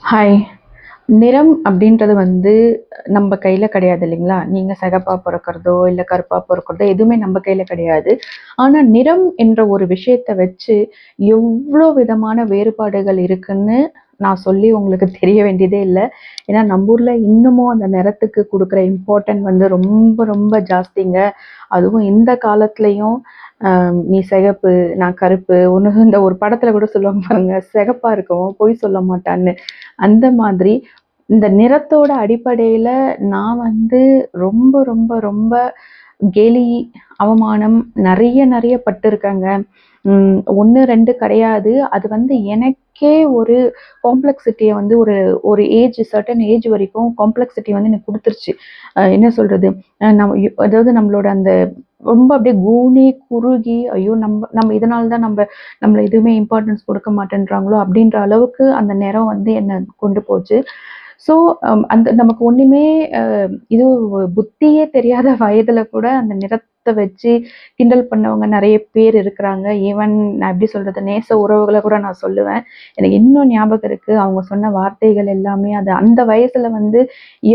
Hi. நிறம் அப்படின்றது வந்து நம்ம கையில கிடையாது இல்லைங்களா? நீங்க சிகப்பா பொறக்கிறதோ, இல்ல கருப்பா பொறக்கிறதோ எதுவுமே நம்ம கையில கிடையாது. ஆனா, நிறம் என்ற ஒரு விஷயத்த வச்சு எவ்ளோ விதமான வேறுபாடுகள் இருக்குன்னு நான் சொல்லி உங்களுக்கு தெரிய வேண்டியதே இல்ல. ஏன்னா, நம்ம ஊர்ல இன்னமும் அந்த நிறத்துக்கு குடுக்குற இம்பார்ட்டன்ட் வந்து ரொம்ப ரொம்ப ஜாஸ்திங்க. அதுவும் இந்த காலத்துலயும் "நீ சிகப்பு, நான் கருப்பு." இந்த ஒரு படத்துல கூட சொல்லுவாங்க பாருங்க, "சிகப்பா இருக்கவன் பொய் சொல்ல மாட்டான்னு." அந்த மாதிரி இந்த நிறத்தோட அடிப்படையில நான் வந்து ரொம்ப ரொம்ப ரொம்ப கேலி, அவமானம் நெறைய நெறைய பட்டுருக்கேங்க. 1, 2 கிடையாது. அது வந்து எனக்கே ஒரு காம்ப்ளெக்ஸிட்டிய வந்து ஒரு ஒரு சர்டன் ஏஜ் வரைக்கும் காம்ப்ளெக்ஸிட்டி வந்து எனக்கு குடுத்துருச்சு. என்ன சொல்றது? நம்ம அதாவது நம்மளோட அந்த ரொம்ப அப்படியே கூனி, குறுகி, ஐயோ! நம்ம நம்ம இதனால தான் நம்மள எதுவுமே இம்பார்ட்டன்ஸ் குடுக்க மாட்டேன்றாங்களோ! அப்படின்ற அளவுக்கு அந்த நிறம் வந்து என்ன கொண்டு போச்சு. ஸோ, அந்த நமக்கு ஒண்ணுமே அ இது புத்தியே தெரியாத வயதுல கூட அந்த நிறத்த வச்சு கிண்டல் பண்ணவங்க நெறைய பேர் இருக்கிறாங்க. ஈவன் நான் எப்படி சொல்றது? நேச உறவுகள கூட நான் சொல்லுவேன். எனக்கு இன்னும் ஞாபகம் இருக்கு. அவங்க சொன்ன வார்த்தைகள் எல்லாமே அது அந்த வயசுல வந்து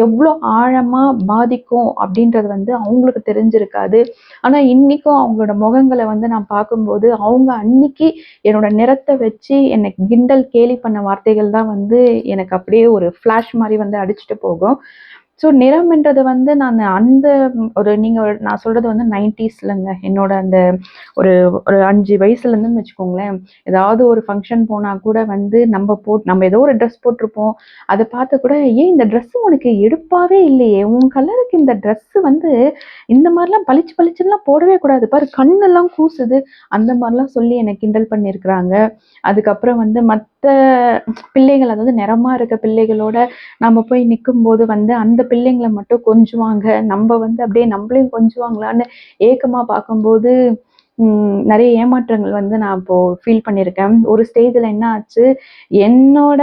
எவ்ளோ ஆழமா பாதிக்கும் அப்படின்றது வந்து அவங்களுக்கு தெரிஞ்சிருக்காது. ஆனா, இன்னைக்கும் அவங்களோட முகங்கள வந்து நான் பார்க்கும்போது, அவங்க அன்னைக்கு என்னோட நிறத்த வச்சு என்ன கிண்டல், கேலி பண்ண வார்த்தைகள் தான் வந்து எனக்கு அப்படியே ஒரு ஃப்ளாஷ் மாரி வந்து அடிச்சுட்டு போகும். ஸோ நிறம்ன்றது வந்து நானு அந்த நான் சொல்றது வந்து 90ஸ்லங்க. என்னோட அந்த ஒரு ஒரு 5 வயசுலேருந்துன்னு வச்சுக்கோங்களேன். ஏதாவது ஒரு ஃபங்ஷன் போனா கூட வந்து நம்ம ஏதோ ஒரு ட்ரெஸ் போட்டிருப்போம். அத பார்த்து கூட, "ஏன் இந்த ட்ரெஸ் உனக்கு எடுப்பாவே இல்லையே! உன் கலருக்கு இந்த ட்ரெஸ் வந்து இந்த மாரிலாம் பளிச்சு பளிச்சுன்லாம் போடவே கூடாது. பாரு கண்ணெல்லாம் கூசுது." அந்த மாரிலாம் சொல்லி என்ன கிண்டல் பண்ணியிருக்கிறாங்க. அதுக்கப்புறம் வந்து மத்த பிள்ளைகள் அதாவது நிறமா இருக்க பிள்ளைகளோட நம்ம போய் நிக்கும்போது வந்து அந்த பிள்ளைங்கள மட்டும் கொஞ்சுவாங்க. நம்ப வந்து அப்படியே நம்மளையும் கொஞ்சுவாங்களான்னு ஏக்கமா பார்க்கும்போது, நெறைய ஏமாற்றங்கள் வந்து நான் அப்போ ஃபீல் பண்ணியிருக்கேன். ஒரு ஸ்டேஜ்ல என்ன ஆச்சு, என்னோட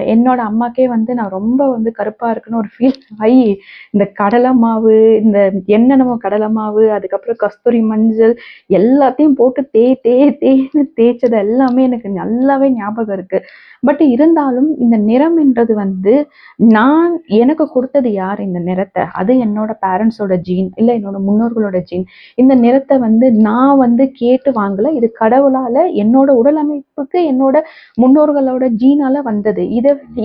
என்னோட அம்மாக்கே வந்து நான் ரொம்ப வந்து கருப்பா இருக்குன்னு ஒரு ஃபீல் ஆயி, இந்த கடலை மாவு, இந்த என்னென்னமோ கடலை மாவு, அதுக்கப்புறம் கஸ்தூரி மஞ்சள் எல்லாத்தையும் போட்டு தேய்ன்னு தேய்ச்சது எல்லாமே எனக்கு நல்லாவே ஞாபகம் இருக்கு. பட் இருந்தாலும் இந்த நிறம்ன்றது வந்து நான் எனக்கு குடுத்தது யார் இந்த நிறத்த? அது என்னோட பேரண்ட்ஸோட ஜீன், இல்ல என்னோட முன்னோர்களோட ஜீன். இந்த நிறத்த வந்து நான் வந்து கேட்டு வாங்கல. இது கடவுளால என்னோட உடல் அமைப்புக்கு என்னோட முன்னோர்களோட ஜீனால வந்தது.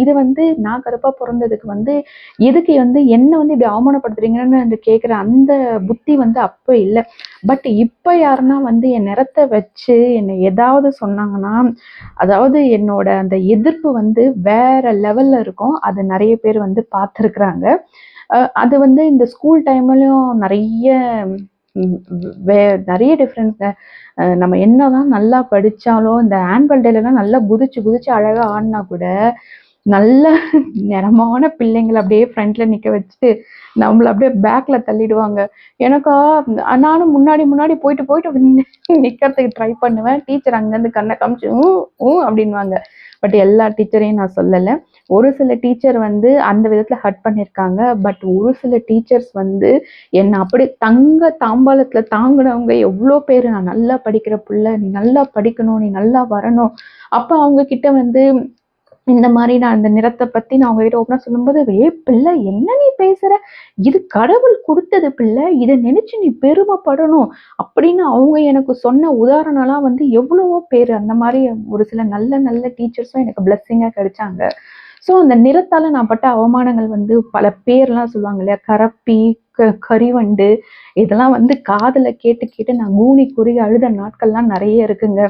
இது வந்து நான் கருப்பா பொறந்ததுக்கு வந்து எதுக்கு வந்து என்ன வந்து இப்படி அவமானப்படுத்துறீங்கன்னு கேட்கிற அந்த புத்தி வந்து அப்ப இல்ல. பட் இப்ப யாருன்னா வந்து என் நிறத்த வச்சு என்ன ஏதாவது சொன்னாங்கன்னா, அதாவது என்னோட அந்த எதிர்ப்பு வந்து வேற லெவல்ல இருக்கும். அது நெறைய பேர் வந்து பார்த்துருக்குறாங்க. அது வந்து இந்த ஸ்கூல் டைம்லயும் நெறைய ம் வே நெறைய டிஃபரன்ஸ்ங்க. நம்ம என்னதான் நல்லா படிச்சாலும், இந்த ஆனுவல் டேலலாம் நல்லா குதிச்சு குதிச்சு அழகா ஆடுனா கூட, நல்ல நிறமான பிள்ளைங்கள அப்படியே ஃப்ரண்ட்ல நிக்க வச்சுட்டு, நம்மள அப்படியே பேக்ல தள்ளிடுவாங்க. எனக்கா நானும் முன்னாடி முன்னாடி போயிட்டு போயிட்டு நிக்கிறதுக்கு ட்ரை பண்ணுவேன். டீச்சர் அங்கருந்து கண்ண காமிச்சு, அப்படின்னுவாங்க. பட் எல்லா டீச்சரையும் நான் சொல்லல. ஒரு சில டீச்சர் வந்து அந்த விதத்துல ஹர்ட் பண்ணியிருக்காங்க. பட் ஒரு சில டீச்சர்ஸ் வந்து என்ன அப்படியே தங்க தாம்பாளத்துல தாங்குனவங்க எவ்ளோ பேரு. நான் நல்லா படிக்கிற புள்ள, நீ நல்லா படிக்கணும், நீ நல்லா வரணும். அப்ப அவங்க கிட்ட வந்து இந்த மாரி நான் அந்த நிறத்த பத்தி நான் அவங்ககிட்ட ஓப்பனா சொல்லும்போது, பிள்ள என்ன நீ பேசுற? இது கடவுள் குடுத்தது பிள்ள. இத நினைச்சு நீ பெருமைப்படணும்." அப்படின்னு அவங்க எனக்கு சொன்ன உதாரணம்லாம் வந்து எவ்வளவோ பேரு. அந்த மாரி ஒரு சில நல்ல நல்ல டீச்சர்ஸும் எனக்கு பிளெஸ்ஸிங்கா கிடைச்சாங்க. ஸோ அந்த நிறத்தால நான் பட்ட அவமானங்கள் வந்து பல பேர்லாம் சொல்லுவாங்க இல்லையா? கரப்பி, கரிவண்டு இதெல்லாம் வந்து காதுல கேட்டு கேட்டு நான் கூனி குறுகி அழுத நாட்கள்லாம் நெறைய இருக்குங்க.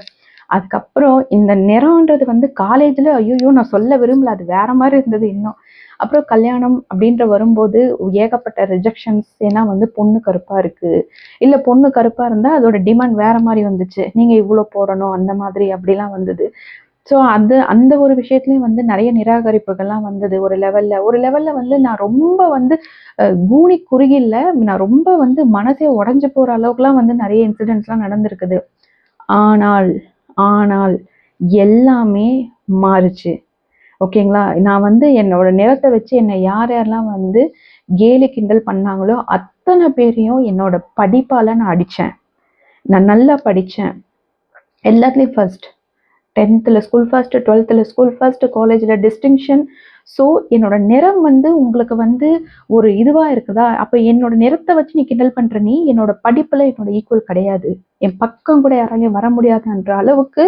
அதுக்கப்புறம் இந்த நிறம்ன்றது வந்து காலேஜ்ல ஐய்யய்யோ! நான் சொல்ல விரும்பல. அது வேற மாரி இருந்தது இன்னும். அப்புறம் கல்யாணம் அப்படின்ற வரும்போது ஏகப்பட்ட ரிஜெக்ஷன்ஸ். ஏன்னா வந்து பொண்ணு கருப்பா இருக்கு. இல்ல பொண்ணு கருப்பா இருந்தா அதோட டிமாண்ட் வேற மாரி வந்துச்சு. நீங்க இவ்ளோ போடணும் அந்த மாதிரி அப்படிலாம் வந்தது. ஸோ அந்த ஒரு விஷயத்துலயும் வந்து நெறைய நிராகரிப்புகள்லாம் வந்தது. ஒரு லெவல்ல வந்து நான் ரொம்ப வந்து கூனி குறுகி இல்ல. நான் ரொம்ப வந்து மனசே உடைஞ்சு போற அளவுக்குலாம் வந்து நெறைய இன்சிடென்ட்ஸ்லாம் நடந்திருக்குது. ஆனால், ஆனால் எல்லாமே மாறுச்சு. ஓகேங்களா? நான் வந்து என்னோட நிறத்த வச்சு என்ன யார் யாரெல்லாம் வந்து கேலி கிண்டல் பண்ணாங்களோ, அத்தன பேரையும் என்னோட படிப்பால நான் அடிச்சேன். நான் நல்லா படிச்சேன். எல்லாத்துலயும் first. 10th school first, 12th school first, காலேஜில் டிஸ்டிங்ஷன். ஸோ என்னோட நிறம் வந்து உங்களுக்கு வந்து ஒரு இதுவாக இருக்குதா? அப்போ என்னோட நிறத்தை வச்சு நீ கிண்டல் பண்ணுற, நீ என்னோட படிப்பில் என்னோட ஈக்குவல் கிடையாது, என் பக்கம் கூட யாராலையும் வர முடியாதுன்ற அளவுக்கு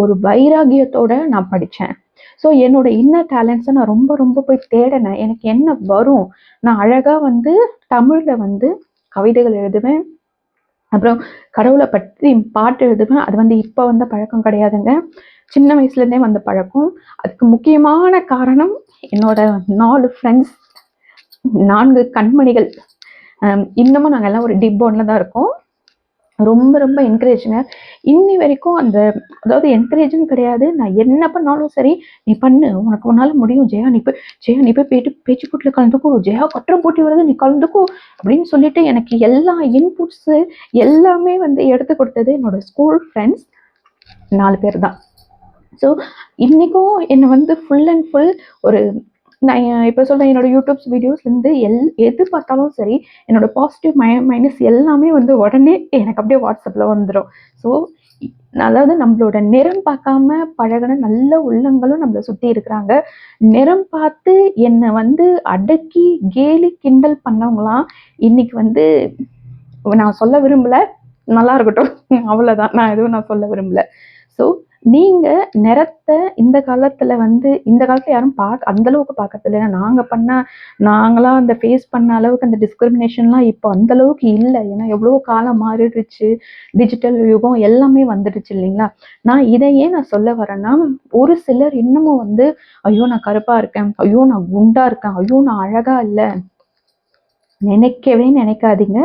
ஒரு வைராகியத்தோட நான் படித்தேன். ஸோ என்னோட இன்னர் டேலண்ட்ஸை நான் ரொம்ப ரொம்ப போய் தேடினேன். எனக்கு என்ன வரும்? நான் அழகாக வந்து தமிழில் வந்து கவிதைகள் எழுதுவேன், அப்புறம் கடவுளை பற்றி பாட்டு எழுதுவேன். அது வந்து இப்போ வந்த பழக்கம் கிடையாதுங்க, சின்ன வயசுலேருந்தே வந்த பழக்கம். அதுக்கு முக்கியமான காரணம் என்னோட 4 ஃப்ரெண்ட்ஸ், 4 கண்மணிகள். இன்னமும் நாங்கள் எல்லாம் ஒரு டிப் ஒன்ல தான் இருக்கோம். ரொம்ப ரொம்ப என்கரேஜுங்க. இன்னி வரைக்கும் அந்த, அதாவது என்கரேஜும் கிடையாது, நான் என்ன பண்ணாலும் சரி, நீ பண்ணு, உனக்கு உன்னால முடியும் ஜெயா, நீ போய் பேச்சு போட்டியில் கலந்துக்கோ, ஜெயா கட்டுரை போட்டி வருது, நீ கலந்துக்கோ அப்படின்னு சொல்லிட்டு எனக்கு எல்லா இன்புட்ஸு எல்லாமே வந்து எடுத்து கொடுத்தது என்னோட ஸ்கூல் ஃப்ரெண்ட்ஸ் 4 பேர் தான். ஸோ இன்றைக்கும் என்னை வந்து ஃபுல் அண்ட் ஃபுல் ஒரு, நான் இப்போ சொல்கிறேன், என்னோடய யூடியூப்ஸ் வீடியோஸ்லேருந்து எது பார்த்தாலும் சரி, என்னோடய பாசிட்டிவ் மைனஸ் எல்லாமே வந்து உடனே எனக்கு அப்படியே வாட்ஸ்அப்பில் வந்துடும். ஸோ அதாவது நம்மளோட நிறம் பார்க்காம பழகின நல்ல உள்ளங்களும் நம்மளை சுற்றி இருக்கிறாங்க. நிறம் பார்த்து என்னை வந்து அடக்கி கேலி கிண்டல் பண்ணவங்களாம் இன்னைக்கு வந்து நான் சொல்ல விரும்பலை, நல்லா இருக்கட்டும், அவ்வளோதான். நான் எதுவும் நான் சொல்ல விரும்பலை. ஸோ நீங்கள் நிறத்தை இந்த காலத்தில் வந்து, இந்த காலத்தில் யாரும் அந்தளவுக்கு பார்க்கறது இல்லை. நாங்களாம் அந்த ஃபேஸ் பண்ண அளவுக்கு அந்த டிஸ்கிரிமினேஷன்லாம் இப்போ அந்தளவுக்கு இல்லை. ஏன்னா எவ்வளோ காலம் மாறிடுச்சு, டிஜிட்டல் யுகம் எல்லாமே வந்துடுச்சு இல்லைங்களா? நான் இதையே நான் சொல்ல வரேன்னா, ஒரு சிலர் இன்னமும் வந்து ஐயோ நான் கருப்பாக இருக்கேன், ஐயோ நான் குண்டாக இருக்கேன், ஐயோ நான் அழகாக இல்லை, நினைக்காதீங்க.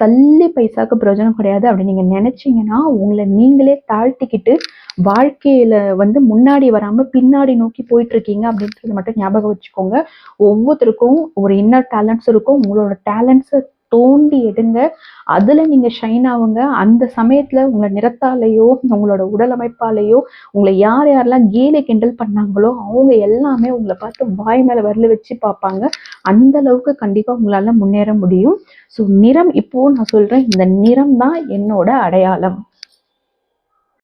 சல்லி பைசாக்கு பிரயோஜனம் கிடையாது. அப்படி நீங்கள் நினச்சிங்கன்னா உங்களை நீங்களே தாழ்த்திக்கிட்டு வாழ்க்கையில் வந்து முன்னாடி வராமல் பின்னாடி நோக்கி போயிட்டுருக்கீங்க அப்படின்றது மட்டும் ஞாபகம் வச்சுக்கோங்க. ஒவ்வொருத்தருக்கும் ஒரு இன்னர் டேலண்ட்ஸ் இருக்கும். உங்களோட டேலண்ட்ஸை தோண்டி எடுங்க, அதில் நீங்கள் ஷைன் ஆகுங்க. அந்த சமயத்தில் உங்களை நிறத்தாலேயோ உங்களோட உடல் அமைப்பாலேயோ உங்களை யாரெல்லாம் கேலி கிண்டல் பண்ணாங்களோ அவங்க எல்லாமே உங்களை பார்த்து வாய் மேலே வரல வச்சு பார்ப்பாங்க. அந்த அளவுக்கு கண்டிப்பாக உங்களால் முன்னேற முடியும். ஸோ நிறம், இப்போது நான் சொல்கிறேன், இந்த நிறம் தான் என்னோட அடையாளம்.